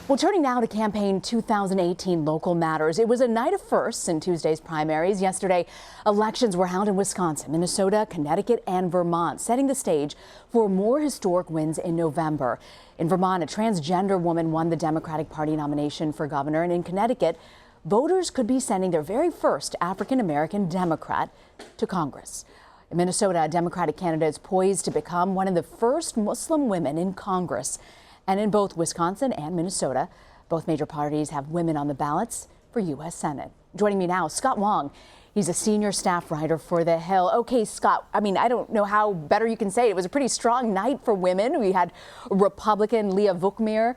Well, turning now to campaign 2018 local matters. It was a night of firsts in Tuesday's primaries. Yesterday, elections were held in Wisconsin, Minnesota, Connecticut, and Vermont, setting the stage for more historic wins in November. In Vermont, a transgender woman won the Democratic Party nomination for governor, and in Connecticut, voters could be sending their very first African-American Democrat to Congress. In Minnesota, a Democratic candidate is poised to become one of the first Muslim women in Congress. And in both Wisconsin and Minnesota, both major parties have women on the ballots for U.S. Senate. Joining me now, Scott Wong. He's a senior staff writer for The Hill. Okay, Scott, I don't know how better you can say it. It was a pretty strong night for women. We had Republican Leah Vukmir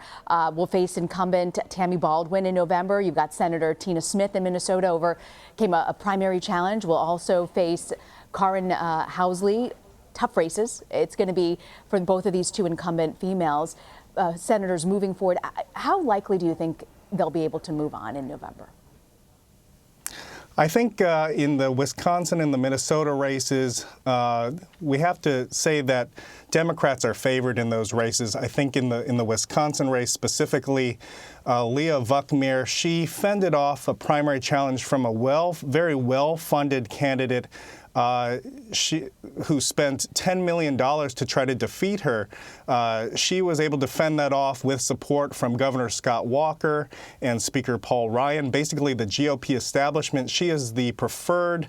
will face incumbent Tammy Baldwin in November. You've got Senator Tina Smith in Minnesota overcame a primary challenge. Will also face Karen Housley. Tough races. It's going to be for both of these two incumbent females. Senators moving forward. How likely do you think they'll be able to move on in November? I think in the Wisconsin and the Minnesota races, we have to say that Democrats are favored in those races. I think in the Wisconsin race specifically, Leah Vukmir, she fended off a primary challenge from a very well-funded candidate who spent $10 million to try to defeat her. She was able to fend that off with support from Governor Scott Walker and Speaker Paul Ryan. Basically, the GOP establishment, she is the preferred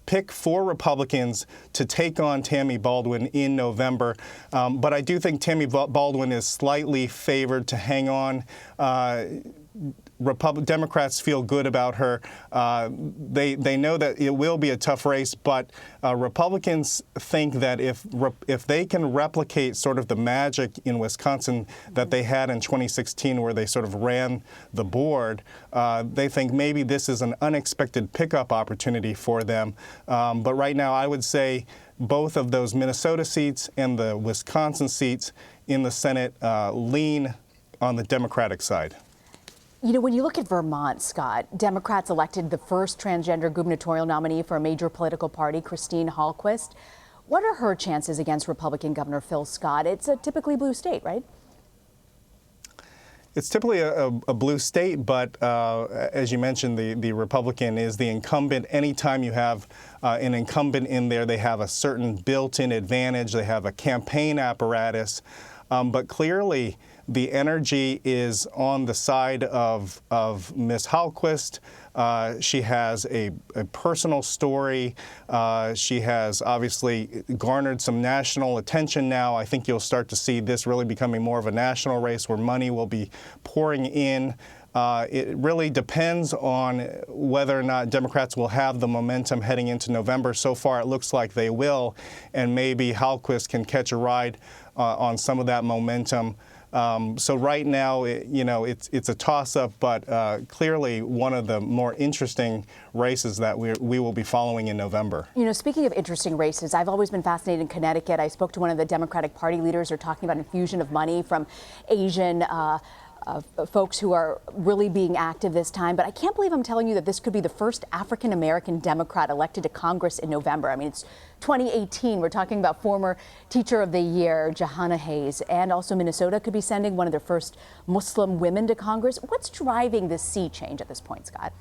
pick for Republicans to take on Tammy Baldwin in November. But I do think Tammy Baldwin is slightly favored to hang on. Democrats feel good about her. They know that it will be a tough race, but Republicans think that if they can replicate sort of the magic in Wisconsin that they had in 2016, where they sort of ran the board, they think maybe this is an unexpected pickup opportunity for them. But right now, I would say both of those Minnesota seats and the Wisconsin seats in the Senate lean on the Democratic side. You know, when you look at Vermont, Scott, Democrats elected the first transgender gubernatorial nominee for a major political party, Christine Hallquist. What are her chances against Republican Governor Phil Scott? It's a typically blue state, right? It's typically a blue state, but as you mentioned, the Republican is the incumbent. Anytime you have an incumbent in there, they have a certain built-in advantage. They have a campaign apparatus. But clearly, the energy is on the side of Ms. Hallquist. She has a personal story. She has obviously garnered some national attention now. I think you'll start to see this really becoming more of a national race where money will be pouring in. It really depends on whether or not Democrats will have the momentum heading into November. So far, it looks like they will, and maybe Hallquist can catch a ride on some of that momentum. So right now, it's a toss-up, but clearly one of the more interesting races that we will be following in November. You know, speaking of interesting races, I've always been fascinated in Connecticut. I spoke to one of the Democratic Party leaders. They're talking about infusion of money from Asian folks who are really being active this time. But I can't believe I'm telling you that this could be the first African-American Democrat elected to Congress in November. I mean, it's 2018. We're talking about former Teacher of the Year, Jahana Hayes, and also Minnesota could be sending one of their first Muslim women to Congress. What's driving this sea change at this point, Scott?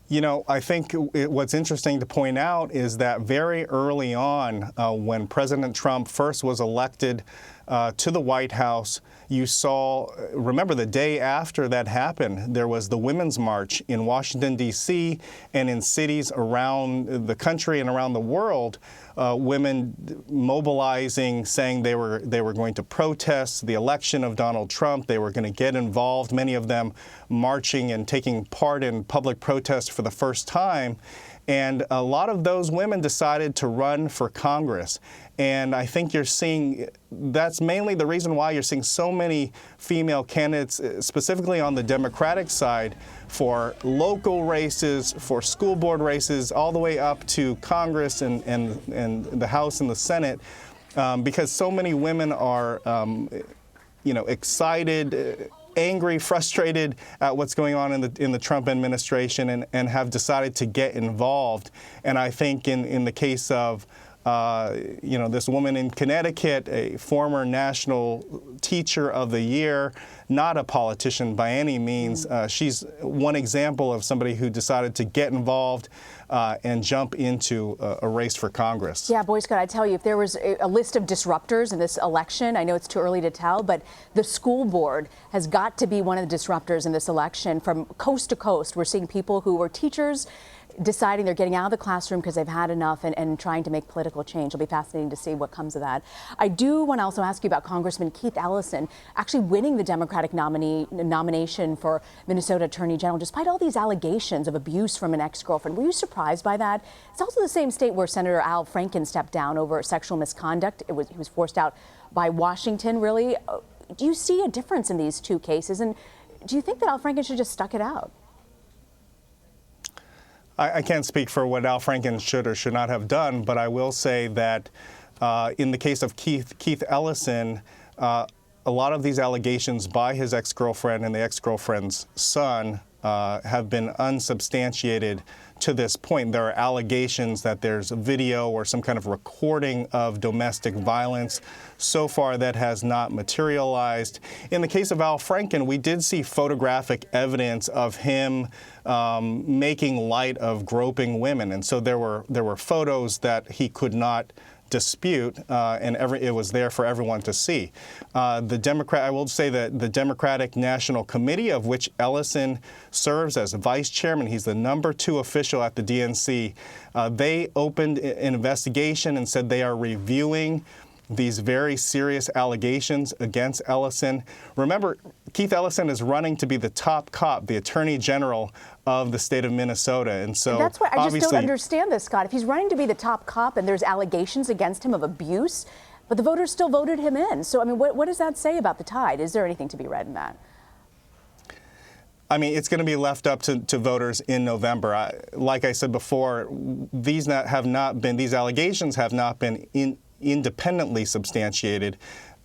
You know, I think what's interesting to point out is that very early on, when President Trump first was elected to the White House, you saw, remember the day after that happened, there was the Women's March in Washington, D.C., and in cities around the country and around the world, women mobilizing, saying they were going to protest the election of Donald Trump. They were going to get involved, many of them marching and taking part in public protests for the first time. And a lot of those women decided to run for Congress. And I think you're seeing, that's mainly the reason why you're seeing so many female candidates, specifically on the Democratic side, for local races, for school board races, all the way up to Congress and the House and the Senate, because so many women are, excited, angry, frustrated at what's going on in the Trump administration and have decided to get involved. And I think in the case of This woman in Connecticut, a former national teacher of the year, not a politician by any means. She's one example of somebody who decided to get involved and jump into a race for Congress. Yeah, Boy Scout, I tell you, if there was a list of disruptors in this election, I know it's too early to tell, but the school board has got to be one of the disruptors in this election. From coast to coast, we're seeing people who were teachers deciding they're getting out of the classroom because they've had enough and trying to make political change. It'll be fascinating to see what comes of that. I do want to also ask you about Congressman Keith Ellison actually winning the Democratic nomination for Minnesota Attorney General, despite all these allegations of abuse from an ex-girlfriend. Were you surprised by that? It's also the same state where Senator Al Franken stepped down over sexual misconduct. He was forced out by Washington, really. Do you see a difference in these two cases? And do you think that Al Franken should just stuck it out? I can't speak for what Al Franken should or should not have done, but I will say that in the case of Keith Ellison, a lot of these allegations by his ex-girlfriend and the ex-girlfriend's son have been unsubstantiated to this point. There are allegations that there's a video or some kind of recording of domestic violence. So far, that has not materialized. In the case of Al Franken, we did see photographic evidence of him making light of groping women, and so there were photos that he could not dispute, and it was there for everyone to see. I will say that the Democratic National Committee, of which Ellison serves as vice chairman, he's the #2 official at the DNC, they opened an investigation and said they are reviewing these very serious allegations against Ellison. Remember, Keith Ellison is running to be the top cop, the Attorney General of the state of Minnesota. And so that's why I just don't understand this, Scott. If he's running to be the top cop and there's allegations against him of abuse, but the voters still voted him in. So, I mean, what does that say about the tide? Is there anything to be read in that? I mean, it's going to be left up to voters in November. Like I said before, these allegations have not been independently substantiated.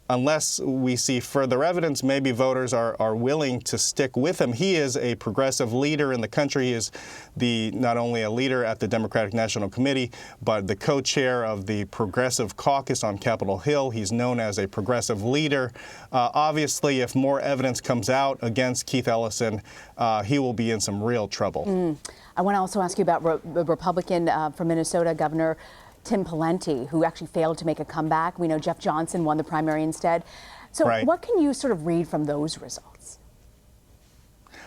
Unless we see further evidence, maybe voters are willing to stick with him. He is a progressive leader in the country. He is not only a leader at the Democratic National Committee, but the co-chair of the Progressive Caucus on Capitol Hill. He's known as a progressive leader. Obviously, if more evidence comes out against Keith Ellison, he will be in some real trouble. I want to also ask you about the Republican from Minnesota, Governor Tim Pawlenty, who actually failed to make a comeback. We know Jeff Johnson won the primary instead. So What can you sort of read from those results?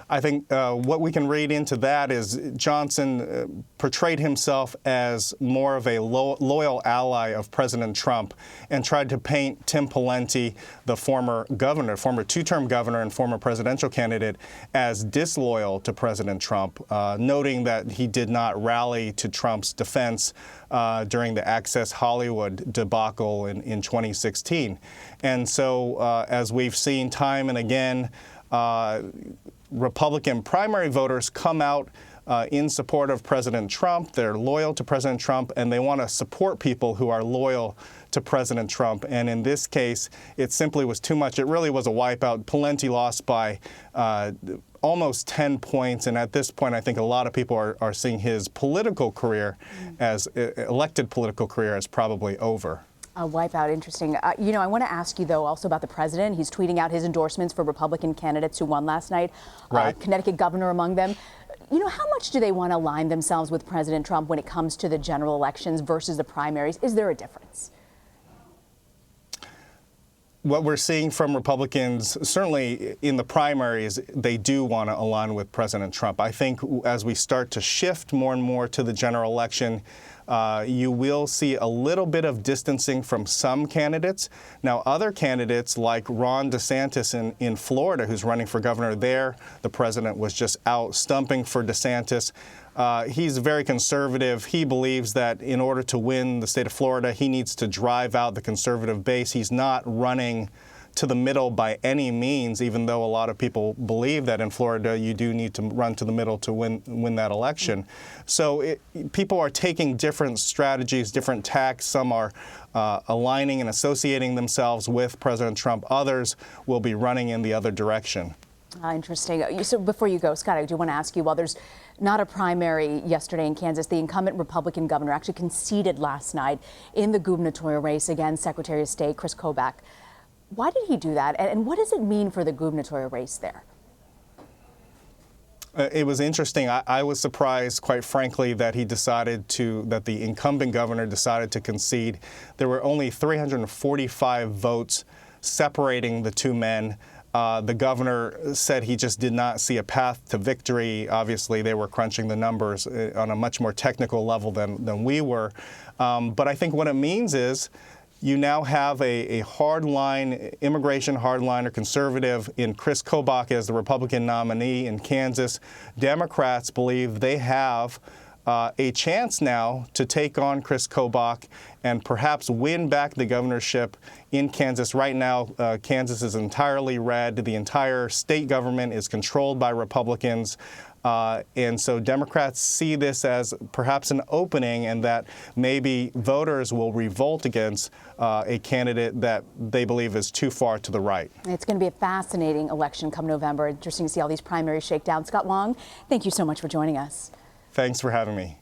I think what we can read into that is Johnson portrayed himself as more of a loyal ally of President Trump and tried to paint Tim Pawlenty, the former governor, former two-term governor and former presidential candidate, as disloyal to President Trump, noting that he did not rally to Trump's defense during the Access Hollywood debacle in 2016. And so, as we've seen time and again, Republican primary voters come out in support of President Trump. They're loyal to President Trump, and they want to support people who are loyal to President Trump. And in this case, it simply was too much. It really was a wipeout. Pawlenty lost by almost 10 points. And at this point, I think a lot of people are seeing his political career as elected political career as probably over. A wipeout, interesting. I want to ask you, though, also about the president. He's tweeting out his endorsements for Republican candidates who won last night, Connecticut governor among them. How much do they want to align themselves with President Trump when it comes to the general elections versus the primaries? Is there a difference? What we're seeing from Republicans, certainly in the primaries, they do want to align with President Trump. I think as we start to shift more and more to the general election, you will see a little bit of distancing from some candidates. Now, other candidates like Ron DeSantis in Florida, who's running for governor there, the president was just out stumping for DeSantis. He's very conservative. He believes that in order to win the state of Florida, he needs to drive out the conservative base. He's not running to the middle by any means, even though a lot of people believe that in Florida you do need to run to the middle to win that election. So people are taking different strategies, different tacks. Some are aligning and associating themselves with President Trump. Others will be running in the other direction. Interesting. So before you go, Scott, I do want to ask you, while there's not a primary yesterday in Kansas. The incumbent Republican governor actually conceded last night in the gubernatorial race against Secretary of State Chris Kobach. Why did he do that, and what does it mean for the gubernatorial race there? It was interesting. I was surprised, quite frankly, that that the incumbent governor decided to concede. There were only 345 votes separating the two men. The governor said he just did not see a path to victory. Obviously, they were crunching the numbers on a much more technical level than we were. But I think what it means is you now have a hardline, immigration hardliner conservative in Chris Kobach as the Republican nominee in Kansas. Democrats believe they have a chance now to take on Chris Kobach and perhaps win back the governorship in Kansas. Right now, Kansas is entirely red. The entire state government is controlled by Republicans. And so Democrats see this as perhaps an opening, and that maybe voters will revolt against a candidate that they believe is too far to the right. It's going to be a fascinating election come November. Interesting to see all these primaries shake down. Scott Wong, thank you so much for joining us. Thanks for having me.